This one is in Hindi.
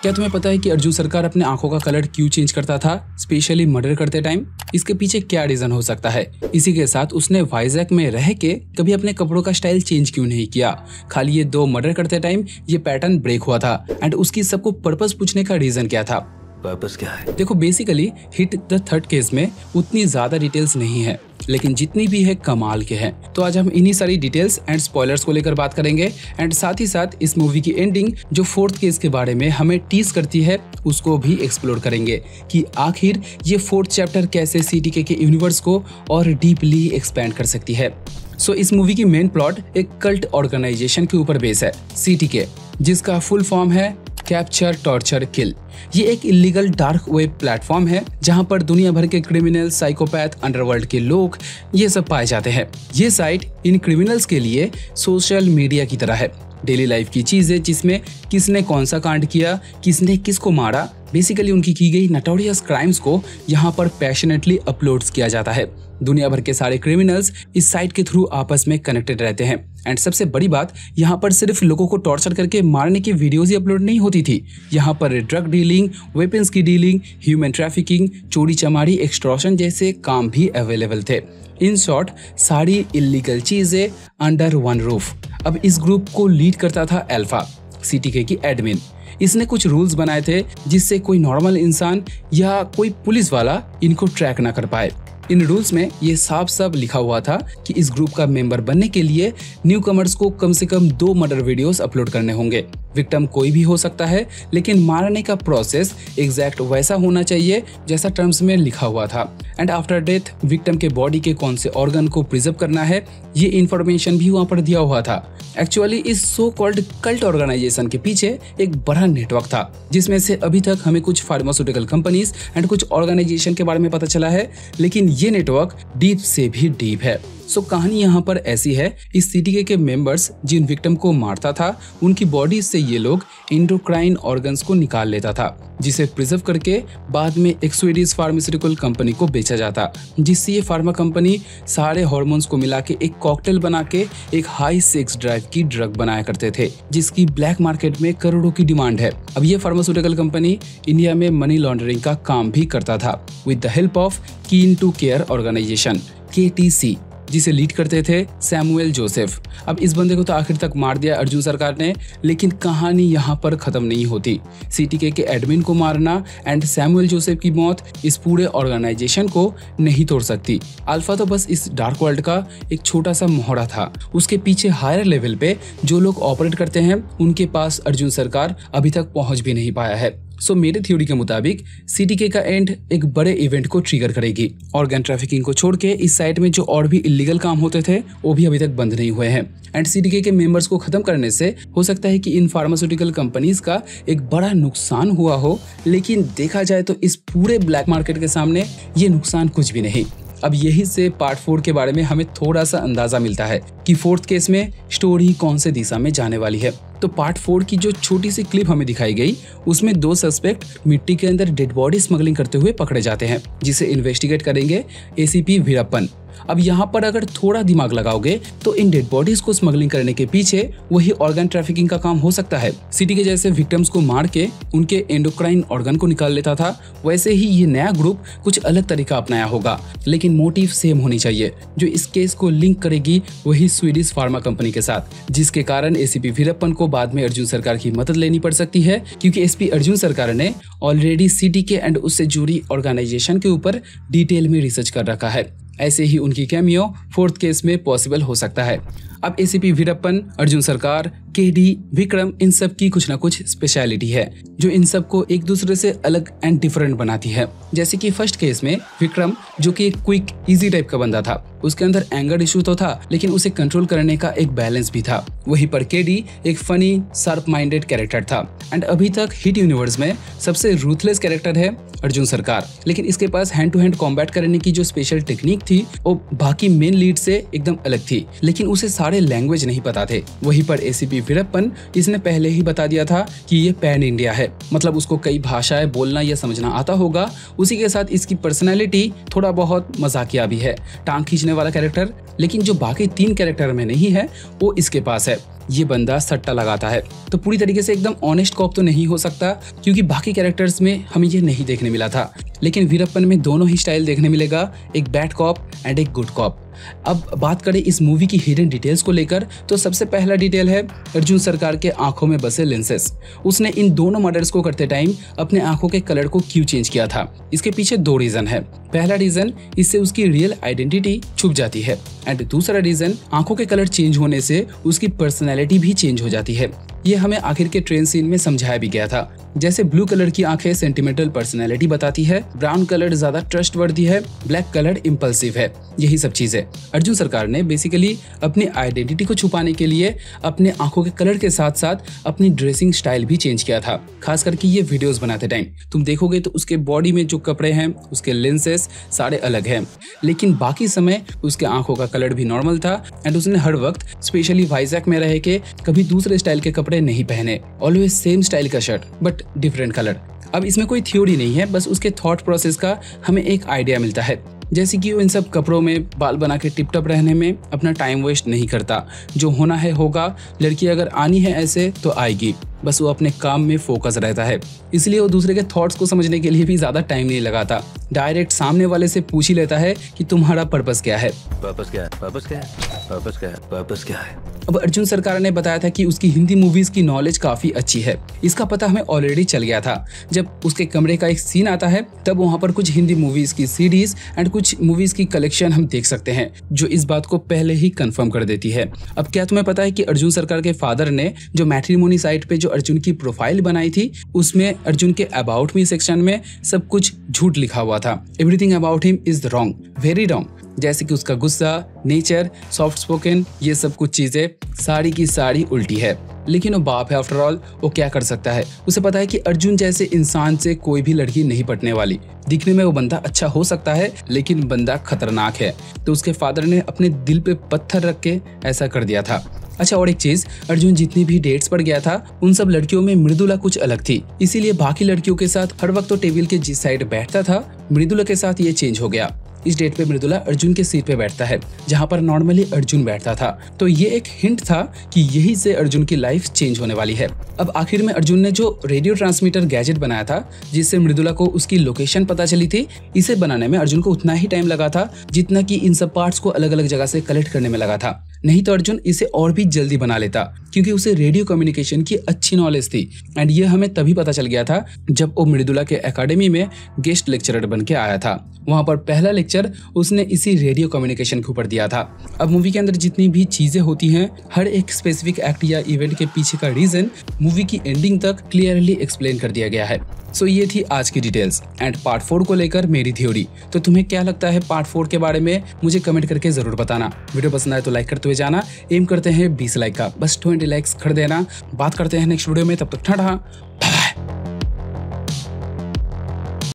क्या तुम्हें पता है कि अर्जुन सरकार अपने आंखों का कलर क्यों चेंज करता था, स्पेशली मर्डर करते टाइम? इसके पीछे क्या रीजन हो सकता है? इसी के साथ उसने वाइजैक में रह के कभी अपने कपड़ों का स्टाइल चेंज क्यों नहीं किया? खाली ये 2 मर्डर करते टाइम ये पैटर्न ब्रेक हुआ था एंड उसकी सबको पर्पस पूछने का रीजन क्या था? पर्पस क्या है? देखो, basically hit the third case में उतनी ज्यादा डिटेल्स नहीं है, लेकिन जितनी भी है कमाल के हैं। तो आज हम इन्हीं सारी डिटेल्स एंड स्पॉयलर्स को लेकर बात करेंगे एंड साथ ही साथ इस मूवी की एंडिंग जो 4th केस के बारे में हमें टीज करती है उसको भी एक्सप्लोर करेंगे कि आखिर ये 4th चैप्टर कैसे सीटीके के यूनिवर्स को और डीपली एक्सपैंड कर सकती है। सो इस मूवी की मेन प्लॉट एक कल्ट ऑर्गेनाइजेशन के ऊपर बेस है, सीटीके, जिसका फुल फॉर्म है कैप्चर टॉर्चर किल। ये एक इलीगल डार्क वेब प्लेटफॉर्म है जहां पर दुनिया भर के क्रिमिनल, साइकोपैथ, अंडरवर्ल्ड के लोग ये सब पाए जाते हैं। ये साइट इन क्रिमिनल्स के लिए सोशल मीडिया की तरह है। डेली लाइफ की चीजें जिसमें किसने कौन सा कांड किया, किसने किसको मारा, बेसिकली उनकी की गई नटोरियस क्राइम्स को यहाँ पर पैशनेटली अपलोड्स किया जाता है। दुनिया भर के सारे क्रिमिनल्स इस साइट के थ्रू आपस में कनेक्टेड रहते हैं एंड सबसे बड़ी बात, यहाँ पर सिर्फ लोगों को टॉर्चर करके मारने की वीडियोस ही अपलोड नहीं होती थी। यहाँ पर ड्रग डीलिंग, वेपन्स की डीलिंग, ह्यूमन ट्रैफिकिंग, चोरी चमारी, एक्सटॉर्शन जैसे काम भी अवेलेबल थे। इन शॉर्ट, सारी इलीगल चीजें अंडर वन रूफ। अब इस ग्रुप को लीड करता था अल्फा, सीटीके की एडमिन। इसने कुछ रूल्स बनाए थे जिससे कोई नॉर्मल इंसान या कोई पुलिस वाला इनको ट्रैक ना कर पाए। इन रूल्स में ये साफ साफ लिखा हुआ था कि इस ग्रुप का मेंबर बनने के लिए न्यू कमर्स को कम से कम 2 मर्डर वीडियोस अपलोड करने होंगे। विक्टिम कोई भी हो सकता है, लेकिन मारने का प्रोसेस एग्जैक्ट वैसा होना चाहिए जैसा टर्म्स में लिखा हुआ था। एंड आफ्टर डेथ विक्टिम के बॉडी के कौन से ऑर्गन को प्रिजर्व करना है, ये इन्फॉर्मेशन भी वहाँ पर दिया हुआ था। एक्चुअली इस सो कॉल्ड कल्ट ऑर्गेनाइजेशन के पीछे एक बड़ा नेटवर्क था, जिसमें से अभी तक हमें कुछ फार्मास्यूटिकल कंपनीज एंड कुछ ऑर्गेनाइजेशन के बारे में पता चला है, लेकिन ये नेटवर्क डीप से भी डीप है। सो कहानी यहाँ पर ऐसी है, इस सीटीके के मेंबर्स जिन विक्टिम को मारता था उनकी बॉडी से ये लोग एंडोक्राइन ऑर्गन्स को निकाल लेता था, जिसे प्रिजर्व करके बाद में एक स्वीडिश फार्मास्यूटिकल कंपनी को बेचा जाता, जिससे ये फार्मा कंपनी सारे हार्मोन्स को मिला के एक कॉकटेल बना के एक हाई सेक्स ड्राइव की ड्रग बनाया करते थे, जिसकी ब्लैक मार्केट में करोड़ों की डिमांड है। अब ये फार्मास्यूटिकल कंपनी इंडिया में मनी लॉन्ड्रिंग का काम भी करता था with the help of keen to care organisation, KTC, जिसे लीड करते थे सैमुअल जोसेफ। अब इस बंदे को तो आखिर तक मार दिया अर्जुन सरकार ने, लेकिन कहानी यहाँ पर खत्म नहीं होती। सीटीके के एडमिन को मारना एंड सैमुअल जोसेफ की मौत इस पूरे ऑर्गेनाइजेशन को नहीं तोड़ सकती। अल्फा तो बस इस डार्क वर्ल्ड का एक छोटा सा मोहरा था। उसके पीछे हायर लेवल पे जो लोग ऑपरेट करते हैं उनके पास अर्जुन सरकार अभी तक पहुंच भी नहीं पाया है। सो मेरे थ्योरी के मुताबिक सीटीके का एंड एक बड़े इवेंट को ट्रिगर करेगी। ऑर्गन ट्रैफिकिंग को छोड़ के इस साइट में जो और भी इलीगल काम होते थे वो भी अभी तक बंद नहीं हुए हैं एंड सीटीके के मेंबर्स को खत्म करने से हो सकता है कि इन फार्मास्यूटिकल कंपनीज का एक बड़ा नुकसान हुआ हो, लेकिन देखा जाए तो इस पूरे ब्लैक मार्केट के सामने ये नुकसान कुछ भी नहीं। अब यही से पार्ट 4 के बारे में हमें थोड़ा सा अंदाजा मिलता है कि 4th केस में स्टोरी कौन से दिशा में जाने वाली है। तो पार्ट 4 की जो छोटी सी क्लिप हमें दिखाई गई उसमें 2 सस्पेक्ट मिट्टी के अंदर डेड बॉडी स्मगलिंग करते हुए पकड़े जाते हैं, जिसे इन्वेस्टिगेट करेंगे ACP वीरप्पन। अब यहाँ पर अगर थोड़ा दिमाग लगाओगे तो इन डेड बॉडीज को स्मगलिंग करने के पीछे वही ऑर्गन ट्रैफिकिंग का काम हो सकता है। सिटी के जैसे विक्टिम्स को मार के उनके एंडोक्राइन ऑर्गन को निकाल लेता था, वैसे ही ये नया ग्रुप कुछ अलग तरीका अपनाया होगा, लेकिन मोटिव सेम होनी चाहिए। जो इस केस को लिंक करेगी वही स्वीडिश फार्मा कंपनी के साथ, जिसके कारण ACP वीरप्पन को बाद में अर्जुन सरकार की मदद लेनी पड़ सकती है, क्योंकि SP अर्जुन सरकार ने ऑलरेडी सीटीके एंड उससे जुड़ी ऑर्गेनाइजेशन के ऊपर डिटेल में रिसर्च कर रखा है। ऐसे ही उनकी कैमियो 4th केस में पॉसिबल हो सकता है। अब ACP वीरप्पन, अर्जुन सरकार, KD, विक्रम, इन सब की कुछ ना कुछ स्पेशलिटी है जो इन सब को एक दूसरे से अलग एंड डिफरेंट बनाती है। जैसे कि फर्स्ट केस में विक्रम, जो कि एक क्विक इजी टाइप का बंदा था, उसके अंदर एंगर इशू तो था, लेकिन उसे कंट्रोल करने का एक बैलेंस भी था। वहीं पर KD एक फनी शार्प माइंडेड कैरेक्टर था एंड अभी तक हिट यूनिवर्स में सबसे रूथलेस कैरेक्टर है अर्जुन सरकार, लेकिन इसके पास हैंड टू हैंड कॉम्बैट करने की जो स्पेशल टेक्निक थी वो बाकी मेन लीड से एकदम अलग थी, लेकिन उसे सारे लैंग्वेज नहीं पता थे। वहीं पर ACP वीरप्पन, इसने पहले ही बता दिया था कि ये पैन इंडिया है, मतलब उसको कई भाषाएं बोलना या समझना आता होगा। उसी के साथ इसकी पर्सनैलिटी थोड़ा बहुत मजाकिया भी है, टांग खींचने वाला कैरेक्टर, लेकिन जो बाकी 3 कैरेक्टर में नहीं है वो इसके पास है। ये बंदा सट्टा लगाता है। तो पूरी तरीके से एकदम ऑनेस्ट कॉप तो नहीं हो सकता, क्योंकि बाकी कैरेक्टर्स में हमें ये नहीं देखने मिला था। लेकिन वीरप्पन में दोनों ही स्टाइल देखने मिलेगा, एक बैड कॉप एंड एक गुड कॉप। अब बात करें इस मूवी की हिडन डिटेल्स को लेकर, तो सबसे पहला डिटेल है अर्जुन सरकार के आंखों में बसे लेंसेस। उसने इन दोनों मर्डर्स को करते टाइम अपने आंखों के कलर को क्यों चेंज किया था? इसके पीछे दो रीजन है। पहला रीजन, इससे उसकी रियल आइडेंटिटी छुप जाती है, एंड दूसरा रीजन, आंखों के कलर चेंज होने से उसकी पर्सनैलिटी भी चेंज हो जाती है। ये हमें आखिर के ट्रेन सीन में समझाया भी गया था। जैसे ब्लू कलर की आंखें सेंटिमेंटल पर्सनैलिटी बताती है, ब्राउन कलर ज्यादा ट्रस्टवर्दी है, ब्लैक कलर इम्पल्सिव है, यही सब चीजें। अर्जुन सरकार ने बेसिकली अपनी आइडेंटिटी को छुपाने के लिए अपने आंखों के कलर के साथ साथ अपनी ड्रेसिंग स्टाइल भी चेंज किया था। खास करके ये वीडियोस बनाते टाइम तुम देखोगे तो उसके बॉडी में जो कपड़े हैं, उसके लेंसेस सारे अलग हैं, लेकिन बाकी समय उसके आंखों का कलर भी नॉर्मल था। एंड उसने हर वक्त स्पेशली वाइजैक में रह के कभी दूसरे स्टाइल के कपड़े नहीं पहने, ऑलवेज सेम स्टाइल का शर्ट बट डिफरेंट कलर। अब इसमें कोई थ्योरी नहीं है, बस उसके थॉट प्रोसेस का हमें एक आइडिया मिलता है, जैसे कि वो इन सब कपड़ों में बाल बना के टिप टप रहने में अपना टाइम वेस्ट नहीं करता। जो होना है होगा, लड़की अगर आनी है ऐसे तो आएगी, बस वो अपने काम में फोकस रहता है। इसलिए वो दूसरे के थॉट्स को समझने के लिए भी ज्यादा टाइम नहीं लगाता, डायरेक्ट सामने वाले से पूछ ही लेता है कि तुम्हारा पर्पस क्या है। पर्पस क्या है? पर्पस क्या है? पर्पस क्या है? पर्पस क्या है? अब अर्जुन सरकार ने बताया था कि उसकी हिंदी मूवीज की नॉलेज काफी अच्छी है। इसका पता हमें ऑलरेडी चल गया था। जब उसके कमरे का एक सीन आता है तब वहाँ पर कुछ हिंदी मूवीज की सीरीज एंड कुछ मूवीज की कलेक्शन हम देख सकते हैं, जो इस बात को पहले ही कंफर्म कर देती है। अब क्या तुम्हें पता है कि अर्जुन सरकार के फादर ने जो मैट्रिमोनी साइट पे जो अर्जुन की प्रोफाइल बनाई थी, उसमें अर्जुन के अबाउट मी सेक्शन में सब कुछ झूठ लिखा हुआ था। Everything about him is wrong, very wrong. जैसे कि उसका गुस्सा, नेचर, सॉफ्ट स्पोकन, ये सब कुछ चीजें सारी की सारी उल्टी है। लेकिन वो बाप है, आफ्टर ऑल वो क्या कर सकता है? उसे पता है कि अर्जुन जैसे इंसान से कोई भी लड़की नहीं पटने वाली। दिखने में वो बंदा अच्छा हो सकता है, लेकिन बंदा खतरनाक है। तो उसके फादर ने अपने दिल पे पत्थर रख के ऐसा कर दिया था। अच्छा, और एक चीज, अर्जुन जितनी भी डेट्स पर गया था उन सब लड़कियों में मृदुला कुछ अलग थी, इसीलिए बाकी लड़कियों के साथ हर वक्त तो टेबल के जिस साइड बैठता था, मृदुला के साथ ये चेंज हो गया। इस डेट पे मृदुला अर्जुन के सीट पे बैठता है, जहाँ पर नॉर्मली अर्जुन बैठता था। तो ये एक हिंट था कि यही से अर्जुन की लाइफ चेंज होने वाली है। अब आखिर में अर्जुन ने जो रेडियो ट्रांसमीटर गैजेट बनाया था, जिससे मृदुला को उसकी लोकेशन पता चली थी, इसे बनाने में अर्जुन को उतना ही टाइम लगा था जितना कि इन सब पार्ट्स को अलग अलग जगह से कलेक्ट करने में लगा था। नहीं तो अर्जुन इसे और भी जल्दी बना लेता, क्योंकि उसे रेडियो कम्युनिकेशन की अच्छी नॉलेज थी। एंड ये हमें तभी पता चल गया था जब वो मृदुला के एकेडमी में गेस्ट लेक्चरर बन के आया था। वहाँ पर पहला लेक्चर उसने इसी रेडियो कम्युनिकेशन के ऊपर दिया था। अब मूवी के अंदर जितनी भी चीजें होती हैं, हर एक स्पेसिफिक एक्ट या इवेंट के पीछे का रीजन मूवी की एंडिंग तक क्लियरली एक्सप्लेन कर दिया गया है। सो ये थी आज की डिटेल्स एंड पार्ट 4 को लेकर मेरी थ्योरी। तो तुम्हें क्या लगता है पार्ट 4 के बारे में? मुझे कमेंट करके जरूर बताना। वीडियो पसंद आए तो लाइक करते हुए जाना। एम करते हैं 20 लाइक का, बस 20 लाइक्स कर देना। बात करते हैं नेक्स्ट वीडियो में, तब तक टाटा।